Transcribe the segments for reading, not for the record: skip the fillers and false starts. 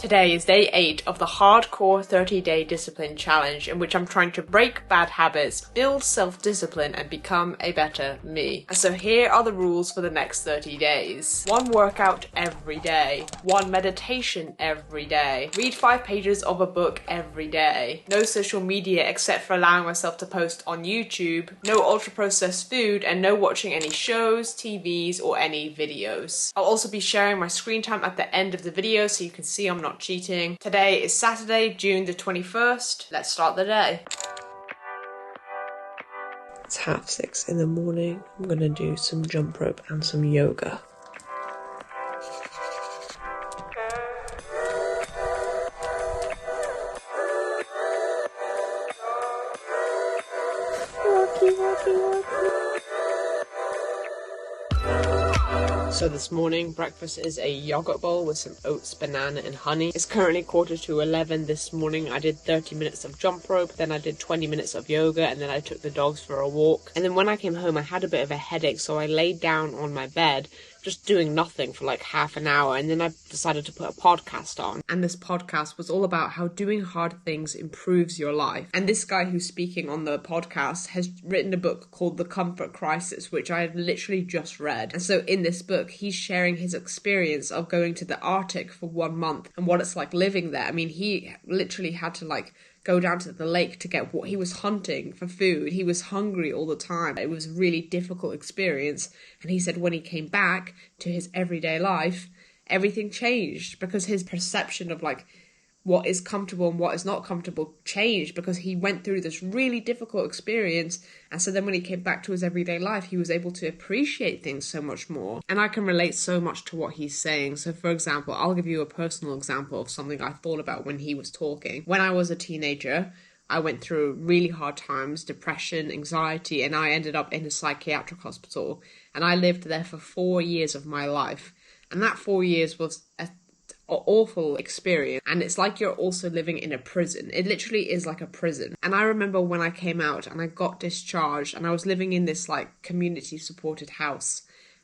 Today is day 8 of the hardcore 30-day discipline challenge, in which I'm trying to break bad habits, build self-discipline, and become a better me. And so here are the rules for the next 30 days. 1 workout every day. 1 meditation every day. Read 5 pages of a book every day. No social media except for allowing myself to post on YouTube. No ultra-processed food, and no watching any shows, TVs, or any videos. I'll also be sharing my screen time at the end of the video so you can see I'm not cheating. Today is Saturday, June the 21st. Let's start the day. It's 6:30 in the morning. I'm gonna do some jump rope and some yoga. So this morning, breakfast is a yogurt bowl with some oats, banana and honey. It's currently 11:15 this morning. I did 30 minutes of jump rope, then I did 20 minutes of yoga, and then I took the dogs for a walk. And then when I came home, I had a bit of a headache, so I laid down on my bed, just doing nothing for like half an hour, and then I decided to put a podcast on. And this podcast was all about how doing hard things improves your life. And this guy who's speaking on the podcast has written a book called The Comfort Crisis, which I have literally just read. And so in this book, he's sharing his experience of going to the Arctic for 1 month and what it's like living there. I mean, he literally had to go down to the lake to get what he was hunting for food. He was hungry all the time. It was a really difficult experience. And he said when he came back to his everyday life, everything changed because his perception of what is comfortable and what is not comfortable changed because he went through this really difficult experience. And so then when he came back to his everyday life, he was able to appreciate things so much more. And I can relate so much to what he's saying. So for example, I'll give you a personal example of something I thought about when he was talking. When I was a teenager, I went through really hard times, depression, anxiety, and I ended up in a psychiatric hospital. And I lived there for 4 years of my life. And that 4 years was an awful experience, and it's like you're also living in a prison. It literally is like a prison. And I remember when I came out and I got discharged, and I was living in this community supported house,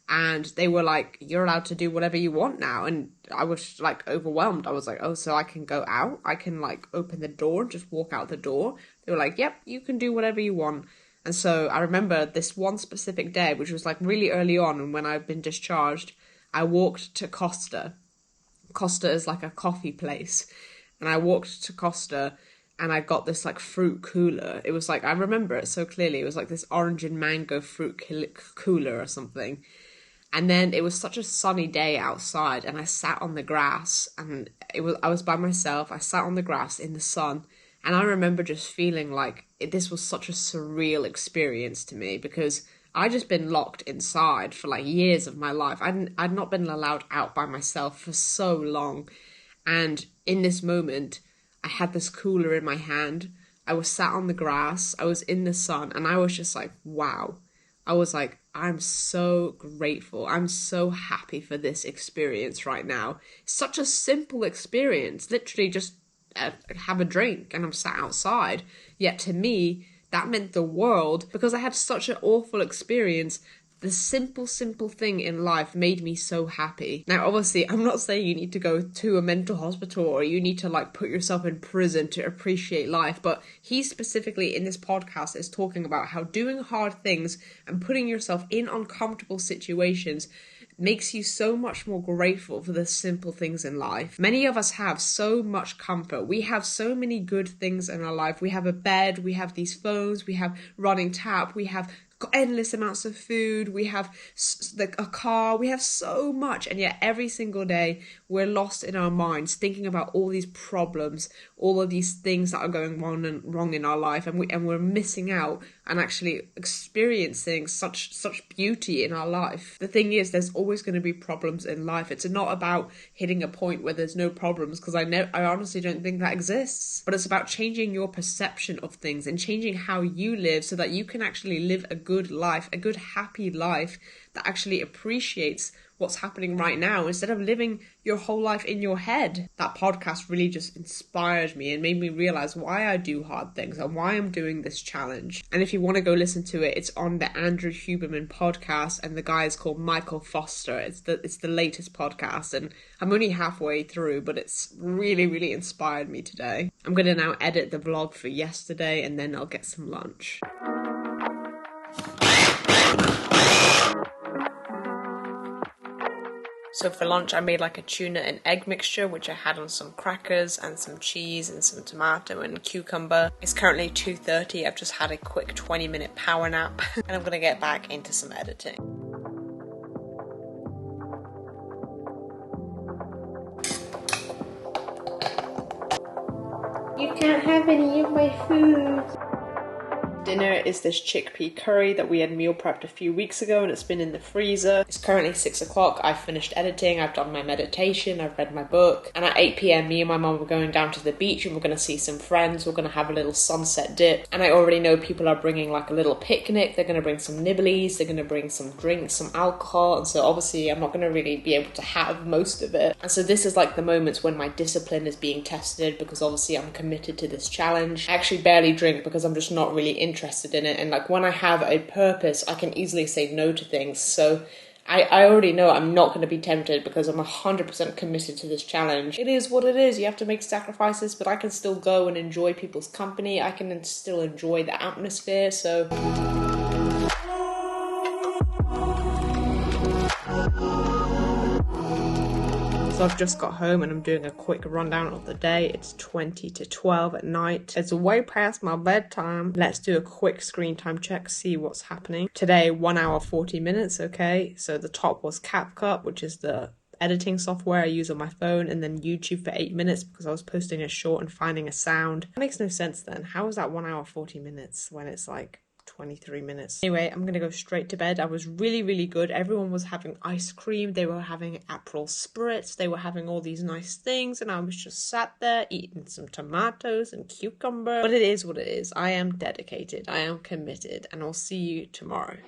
and they were like, you're allowed to do whatever you want now. And I was overwhelmed. I was like, oh, so I can go out, I can open the door and just walk out the door. They were like, yep, you can do whatever you want. And so I remember this one specific day, which was really early on, and when I'd been discharged, I walked to Costa. Costa is a coffee place, and I walked to Costa and I got this fruit cooler. It was I remember it so clearly. It was this orange and mango fruit cooler or something. And then it was such a sunny day outside, and I sat on the grass, and I was by myself. I sat on the grass in the sun, and I remember just feeling this was such a surreal experience to me, because I'd just been locked inside for years of my life. I'd not been allowed out by myself for so long. And in this moment, I had this cooler in my hand. I was sat on the grass. I was in the sun, and I was just wow. I was I'm so grateful. I'm so happy for this experience right now. It's such a simple experience. Literally just have a drink and I'm sat outside. Yet to me, that meant the world, because I had such an awful experience. The simple thing in life made me so happy. Now, obviously, I'm not saying you need to go to a mental hospital or you need to put yourself in prison to appreciate life. But he specifically in this podcast is talking about how doing hard things and putting yourself in uncomfortable situations makes you so much more grateful for the simple things in life. Many of us have so much comfort. We have so many good things in our life. We have a bed, we have these phones, we have running tap, we have endless amounts of food, we have a car, we have so much, and yet every single day we're lost in our minds thinking about all these problems, all of these things that are going wrong in our life, and we're missing out and actually experiencing such beauty in our life. The thing is, there's always going to be problems in life. It's not about hitting a point where there's no problems, because I honestly don't think that exists, but it's about changing your perception of things and changing how you live so that you can actually live a good life, a good happy life that actually appreciates what's happening right now instead of living your whole life in your head. That podcast really just inspired me and made me realize why I do hard things and why I'm doing this challenge. And if you want to go listen to it, it's on the Andrew Huberman podcast, and the guy is called Michael Foster. It's the latest podcast, and I'm only halfway through, but it's really, really inspired me today. I'm going to now edit the vlog for yesterday, and then I'll get some lunch. So for lunch I made like a tuna and egg mixture, which I had on some crackers and some cheese and some tomato and cucumber. It's currently 2:30. I've just had a quick 20-minute power nap and I'm gonna get back into some editing. You can't have any of my food. Dinner is this chickpea curry that we had meal prepped a few weeks ago, and it's been in the freezer. It's currently 6 o'clock. I've finished editing, I've done my meditation, I've read my book, and at 8 p.m. me and my mum were going down to the beach and we're going to see some friends. We're going to have a little sunset dip, and I already know people are bringing like a little picnic. They're going to bring some nibblies, they're going to bring some drinks, some alcohol, and so obviously I'm not going to really be able to have most of it. And so this is like the moments when my discipline is being tested, because obviously I'm committed to this challenge. I actually barely drink because I'm just not really interested in it, and like when I have a purpose I can easily say no to things. So I already know I'm not going to be tempted because I'm 100% committed to this challenge. It is what it is. You have to make sacrifices, but I can still go and enjoy people's company. I can still enjoy the atmosphere. So I've just got home and I'm doing a quick rundown of the day. It's 20 to 12 at night. It's way past my bedtime. Let's do a quick screen time check, see what's happening. Today, 1 hour, 40 minutes, okay? So the top was CapCut, which is the editing software I use on my phone, and then YouTube for 8 minutes because I was posting a short and finding a sound. That makes no sense then. How is that 1 hour, 40 minutes when it's like 23 minutes. Anyway, I'm gonna go straight to bed. I was really, really good. Everyone was having ice cream. They were having Aperol spritz. They were having all these nice things, and I was just sat there eating some tomatoes and cucumber. But it is what it is. I am dedicated. I am committed, and I'll see you tomorrow.